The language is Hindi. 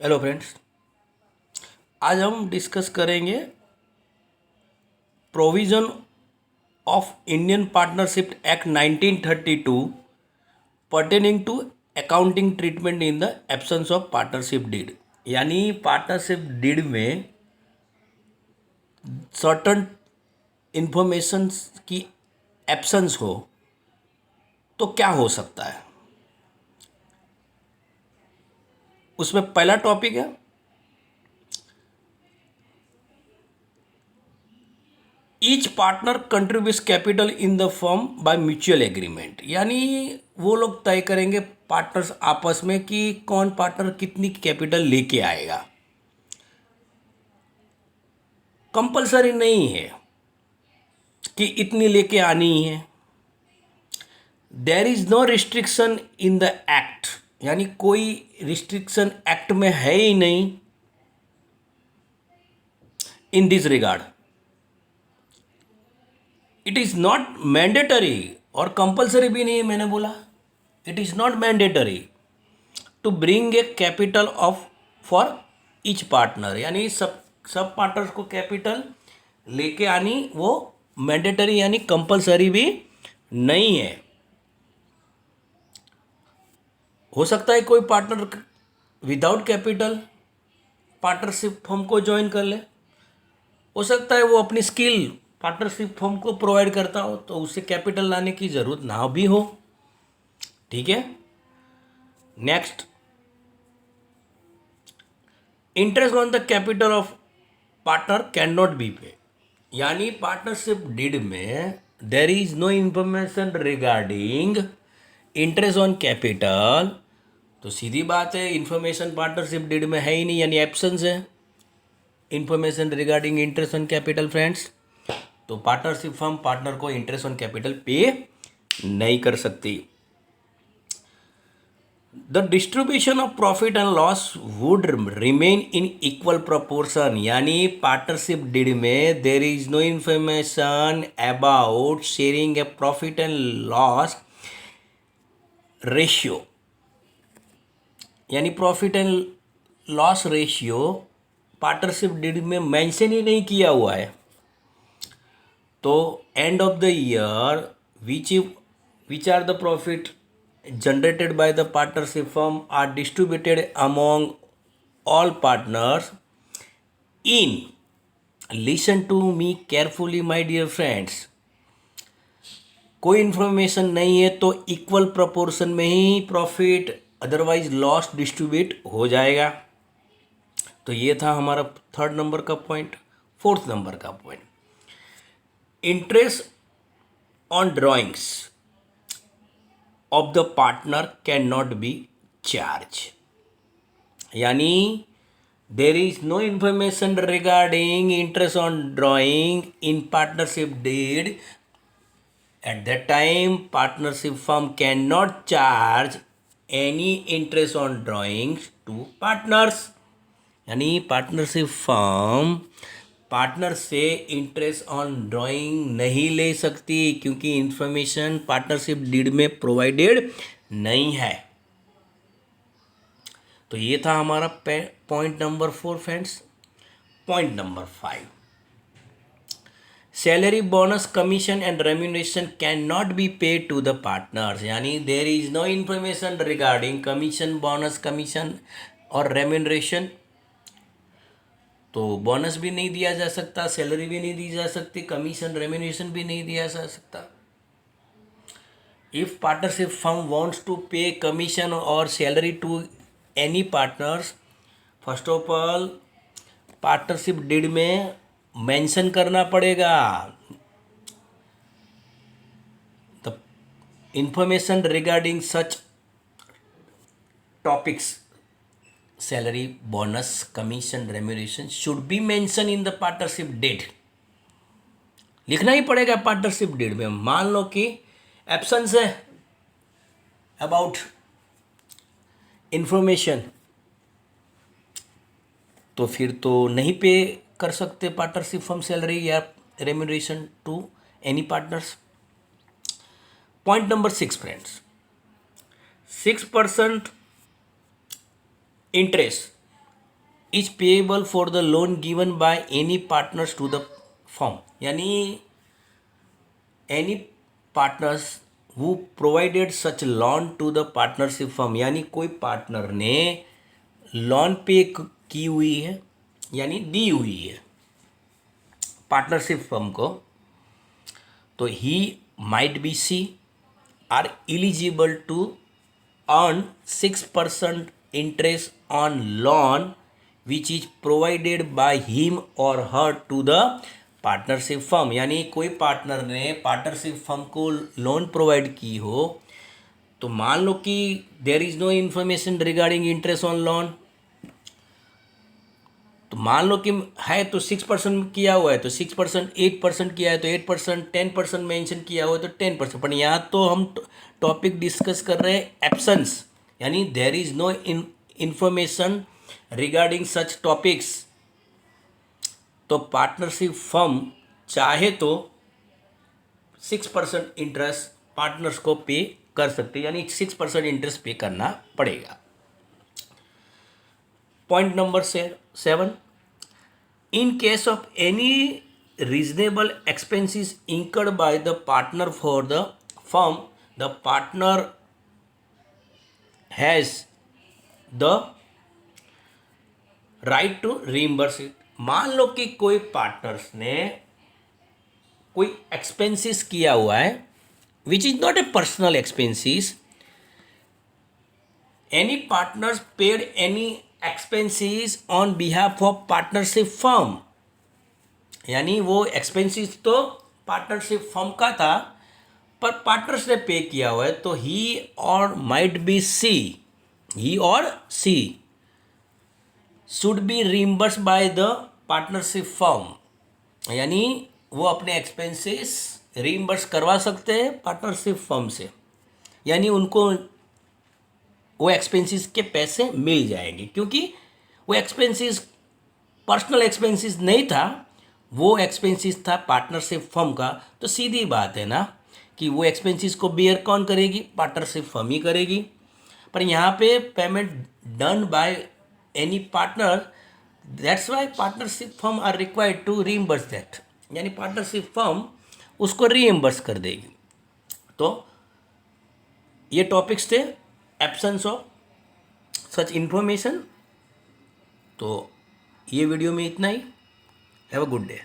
हेलो फ्रेंड्स, आज हम डिस्कस करेंगे provision of Indian partnership act 1932 pertaining to accounting treatment in the absence of partnership deed. यानी पार्टनरशिप डीड में सर्टन इंफॉर्मेशन की एब्सेंस हो तो क्या हो सकता है। उसमें पहला टॉपिक है each partner contributes capital in the firm by mutual agreement. यानी वो लोग तय करेंगे पार्टनर्स आपस में कि कौन पार्टनर कितनी कैपिटल लेके आएगा। कंपलसरी नहीं है कि इतनी लेके आनी ही है। There is no restriction in the act, यानी कोई रिस्ट्रिक्शन एक्ट में है ही नहीं in this regard. It is not mandatory और कंपलसरी भी नहीं है। मैंने बोला it is not mandatory to bring a capital of for each partner, यानी सब पार्टनर्स को कैपिटल लेके आनी वो मैंडेटरी यानी कंपलसरी भी नहीं है। हो सकता है कोई partner without capital partnership firm को ज्वाइन कर ले। हो सकता है वो अपनी स्किल पार्टनरशिप फर्म को प्रोवाइड करता हो तो उसे कैपिटल लाने की ज़रूरत ना भी हो। ठीक है। Next, interest on the capital of partner can not be pay. यानी पार्टनरशिप डीड में there is no information regarding interest on capital, तो सीधी बात है इंफॉर्मेशन पार्टनरशिप डीड में है ही नहीं, यानी एब्सेंस है information regarding interest on capital. Friends, तो पार्टनरशिप फर्म पार्टनर को इंटरेस्ट ऑन कैपिटल पे नहीं कर सकती। The distribution of profit and loss would remain in equal proportion. यानी पार्टनरशिप डीड में there is no information about sharing a profit and loss ratio, यानी profit and loss ratio partnership deed में मेंशन ही नहीं किया हुआ है। तो end of the year which are the profit generated by the partnership firm are distributed among all partners in, listen to me carefully my dear friends, कोई इन्फॉर्मेशन नहीं है तो इक्वल प्रोपोर्शन में ही प्रॉफिट अदरवाइज लॉस डिस्ट्रीब्यूट हो जाएगा। तो ये था हमारा थर्ड नंबर का पॉइंट। फोर्थ नंबर का point, interest on drawings of the partner can not be charge. यानी there is no information regarding interest on drawing in partnership deed. At that time partnership firm can not charge any interest on drawings to partners. यानी पार्टनरशिप फर्म पार्टनर से इंटरेस्ट ऑन ड्राइंग नहीं ले सकती क्योंकि इंफॉर्मेशन पार्टनरशिप डीड में प्रोवाइडेड नहीं है। तो ये था हमारा point number 4 friends. Point number 5, salary bonus commission and remuneration can not be paid to the partners. यानी there is no information regarding commission, bonus, commission और रेम्यूनरेशन। तो बोनस भी नहीं दिया जा सकता, सैलरी भी नहीं दी जा सकती, कमीशन रेम्यूनरेशन भी नहीं दिया जा सकता। If partnership firm wants to pay commission और salary to any partners, first of all partnership deed में मेंशन करना पड़ेगा the information regarding such topics, salary, bonus, commission, remuneration should be mention in the partnership deed. लिखना ही पड़ेगा पार्टनरशिप डीड में। मान लो कि एब्सेंस है अबाउट इंफॉर्मेशन, तो फिर तो नहीं पे कर सकते पार्टनरशिप फर्म सैलरी या remuneration to any partners. Point number 6 friends, 6% interest is payable for the loan given by any partners to the firm, यानी any partners who provided such loan to the partnership firm, यानी कोई पार्टनर ने लोन पे की हुई है यानी दी हुई है पार्टनरशिप फर्म को, तो he might be she are eligible to earn 6% interest on loan which is provided by him or her to the partnership firm, यानी कोई पार्टनर ने पार्टनरशिप फर्म को लोन प्रोवाइड की हो, तो मान लो कि there is no information regarding interest on loan, तो मान लो कि है तो 6% किया हुआ है तो 6%, 8% किया है तो 8%, 10% मेंशन किया हुआ है तो 10%, पर यहाँ तो हम टॉपिक डिस्कस कर रहे हैं एब्सेंस, यानी there is no information regarding such topics, तो पार्टनरशिप फर्म चाहे तो 6% इंटरेस्ट पार्टनर्स को पे कर सकते हैं, यानी 6% इंटरेस्ट पे करना पड़ेगा। Point number 7, in case of any reasonable expenses incurred by the partner for the firm, the partner has the right to reimburse it। मान लो कि कोई पार्टनर्स ने कोई एक्सपेंसेस किया हुआ है which is not a personal expenses, any partners paid any expenses on behalf of partnership firm, यानी वो एक्सपेंसेस तो पार्टनरशिप फर्म का था पर पार्टनर्स ने पे किया हुआ है, तो ही और माइट बी सी, ही और she should be reimburse by the partnership firm, यानी वो अपने एक्सपेंसेस रीइंबर्स करवा सकते हैं पार्टनरशिप फर्म से, यानी उनको वो एक्सपेंसेस के पैसे मिल जाएंगे, क्योंकि वो एक्सपेंसेस पर्सनल एक्सपेंसेस नहीं था, वो एक्सपेंसेस था पार्टनरशिप फर्म का, तो सीधी बात है ना कि वो एक्सपेंसेस को बेयर कौन करेगी, पार्टनरशिप फर्म ही करेगी। पर यहाँ पे payment done by any partner, that's why partnership firm are required to reimburse that, यानी पार्टनरशिप फर्म उसको रीइंबर्स कर देगी। तो ये टॉपिक्स थे एब्सेंस ऑफ सच इंफॉर्मेशन। तो ये वीडियो में इतना ही। Have a good day.